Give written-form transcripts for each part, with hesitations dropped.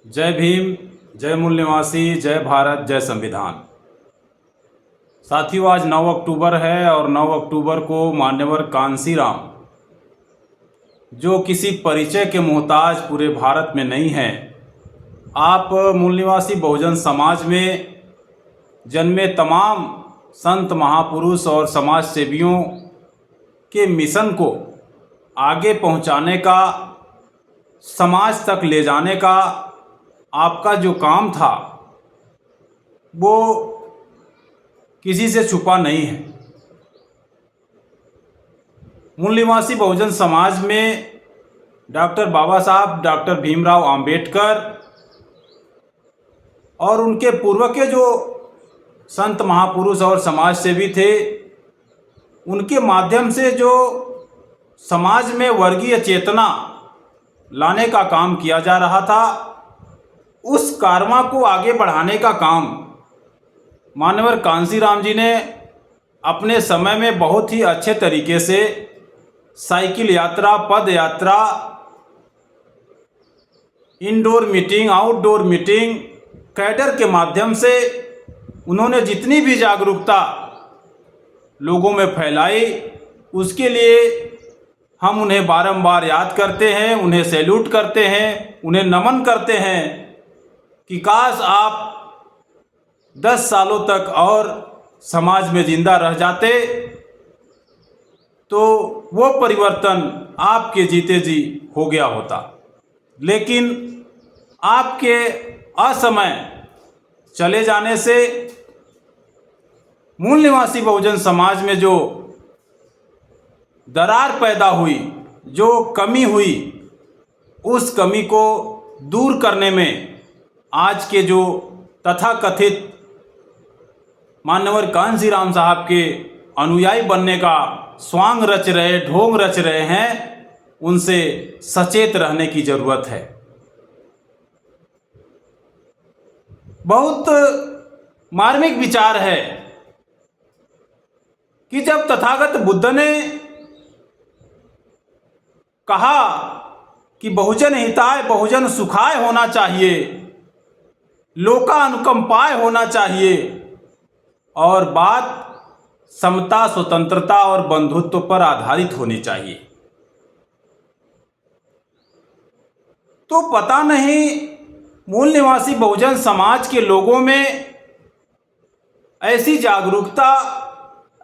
जय भीम, जय मूल निवासी, जय भारत, जय संविधान। साथियों, आज 9 अक्टूबर है और 9 अक्टूबर को मान्यवर कांसीराम, जो किसी परिचय के मोहताज पूरे भारत में नहीं है, आप मूल निवासी बहुजन समाज में जन्मे तमाम संत महापुरुष और समाज सेवियों के मिशन को आगे पहुंचाने का, समाज तक ले जाने का आपका जो काम था वो किसी से छुपा नहीं है। मूल निवासी बहुजन समाज में डॉक्टर बाबा साहब डॉक्टर भीमराव अंबेडकर और उनके पूर्व के जो संत महापुरुष और समाज सेवी थे, उनके माध्यम से जो समाज में वर्गीय चेतना लाने का काम किया जा रहा था, उस कारवा को आगे बढ़ाने का काम मान्यवर कांसीराम जी ने अपने समय में बहुत ही अच्छे तरीके से साइकिल यात्रा, पद यात्रा, indoor meeting, outdoor meeting, cadre के माध्यम से उन्होंने जितनी भी जागरूकता लोगों में फैलाई, उसके लिए हम उन्हें बारंबार याद करते हैं, उन्हें सैल्यूट करते हैं, उन्हें नमन करते हैं कि काश आप 10 सालों तक और समाज में जिंदा रह जाते तो वो परिवर्तन आपके जीते जी हो गया होता। लेकिन आपके असमय चले जाने से मूल निवासी बहुजन समाज में जो दरार पैदा हुई, जो कमी हुई, उस कमी को दूर करने में आज के जो तथाकथित मान्यवर कांसीराम साहब के अनुयायी बनने का स्वांग रच रहे, ढोंग रच रहे हैं, उनसे सचेत रहने की जरूरत है। बहुत मार्मिक विचार है कि जब तथागत बुद्ध ने कहा कि बहुजन हिताय बहुजन सुखाय होना चाहिए, लोका अनुकंपाय होना चाहिए और बात समता, स्वतंत्रता और बंधुत्व पर आधारित होनी चाहिए, तो पता नहीं मूल निवासी बहुजन समाज के लोगों में ऐसी जागरूकता,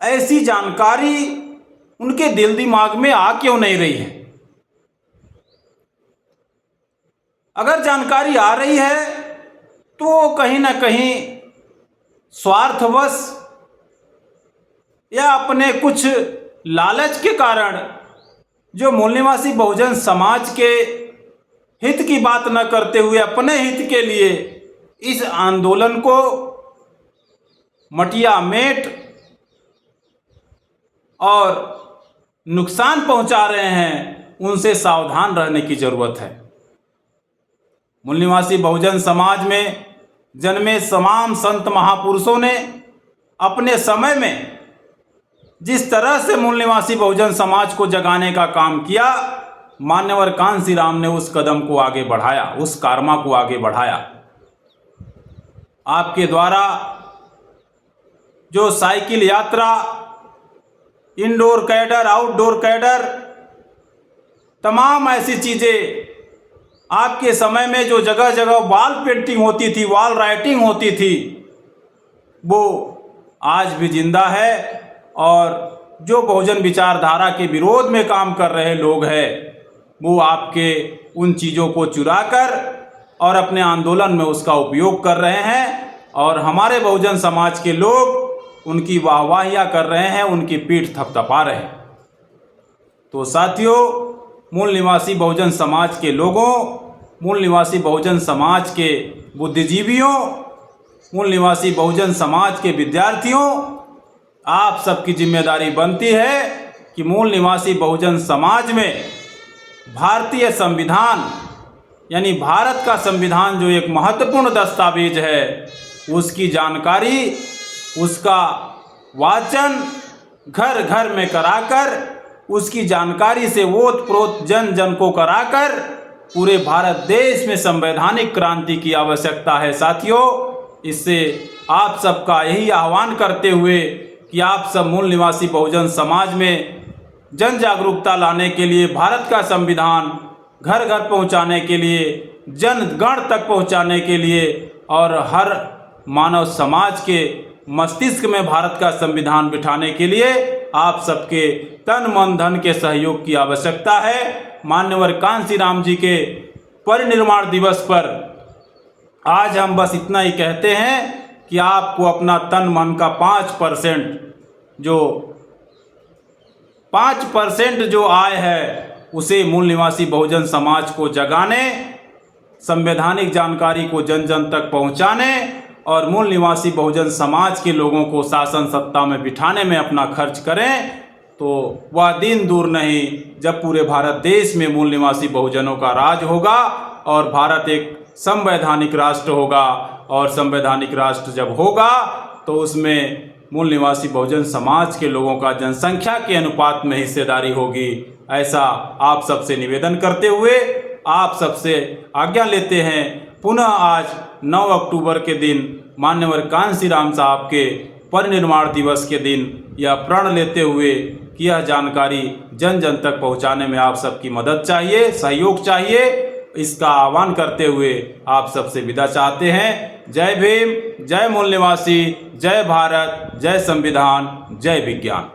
ऐसी जानकारी उनके दिल दिमाग में आ क्यों नहीं रही है। अगर जानकारी आ रही है तो कहीं ना कहीं स्वार्थवश या अपने कुछ लालच के कारण जो मूल निवासी बहुजन समाज के हित की बात न करते हुए अपने हित के लिए इस आंदोलन को मटिया मेट और नुकसान पहुंचा रहे हैं, उनसे सावधान रहने की जरूरत है। मूल निवासी बहुजन समाज में जन्मे तमाम संत महापुरुषों ने अपने समय में जिस तरह से मूल निवासी बहुजन समाज को जगाने का काम किया, मान्यवर कांसीराम ने उस कदम को आगे बढ़ाया, उस कारवा को आगे बढ़ाया। आपके द्वारा जो साइकिल यात्रा, इंडोर कैडर, आउटडोर कैडर, तमाम ऐसी चीज़ें, आपके समय में जो जगह जगह वॉल पेंटिंग होती थी, वॉल राइटिंग होती थी, वो आज भी जिंदा है। और जो बहुजन विचारधारा के विरोध में काम कर रहे लोग हैं, वो आपके उन चीज़ों को चुराकर और अपने आंदोलन में उसका उपयोग कर रहे हैं और हमारे बहुजन समाज के लोग उनकी वाहवाहियाँ कर रहे हैं, उनकी पीठ थपथपा रहे हैं। तो साथियों, मूल निवासी बहुजन समाज के लोगों, मूल निवासी बहुजन समाज के बुद्धिजीवियों, मूल निवासी बहुजन समाज के विद्यार्थियों, आप सबकी जिम्मेदारी बनती है कि मूल निवासी बहुजन समाज में भारतीय संविधान यानी भारत का संविधान जो एक महत्वपूर्ण दस्तावेज है, उसकी जानकारी, उसका वाचन घर घर में कराकर, उसकी जानकारी से ओत प्रोत जन जन को कराकर पूरे भारत देश में संवैधानिक क्रांति की आवश्यकता है साथियों। इससे आप सबका यही आह्वान करते हुए कि आप सब मूल निवासी बहुजन समाज में जन जागरूकता लाने के लिए, भारत का संविधान घर घर पहुंचाने के लिए, जन गण तक पहुंचाने के लिए और हर मानव समाज के मस्तिष्क में भारत का संविधान बिठाने के लिए आप सबके तन मन धन के सहयोग की आवश्यकता है। मान्यवर कांशीराम जी के परिनिर्वाण दिवस पर आज हम बस इतना ही कहते हैं कि आपको अपना तन मन का 5% जो आय है उसे मूल निवासी बहुजन समाज को जगाने, संवैधानिक जानकारी को जन जन तक पहुंचाने और मूल निवासी बहुजन समाज के लोगों को शासन सत्ता में बिठाने में अपना खर्च करें तो वह दिन दूर नहीं जब पूरे भारत देश में मूल निवासी बहुजनों का राज होगा और भारत एक संवैधानिक राष्ट्र होगा। और संवैधानिक राष्ट्र जब होगा तो उसमें मूल निवासी बहुजन समाज के लोगों का जनसंख्या के अनुपात में हिस्सेदारी होगी। ऐसा आप सबसे निवेदन करते हुए आप सबसे आज्ञा लेते हैं। पुनः आज 9 अक्टूबर के दिन मान्यवर कांशीराम साहब के परिनिर्वाण दिवस के दिन यह प्रण लेते हुए कि यह जानकारी जन जन तक पहुंचाने में आप सबकी मदद चाहिए, सहयोग चाहिए, इसका आह्वान करते हुए आप सबसे विदा चाहते हैं। जय भीम, जय मूल निवासी, जय भारत, जय संविधान, जय विज्ञान।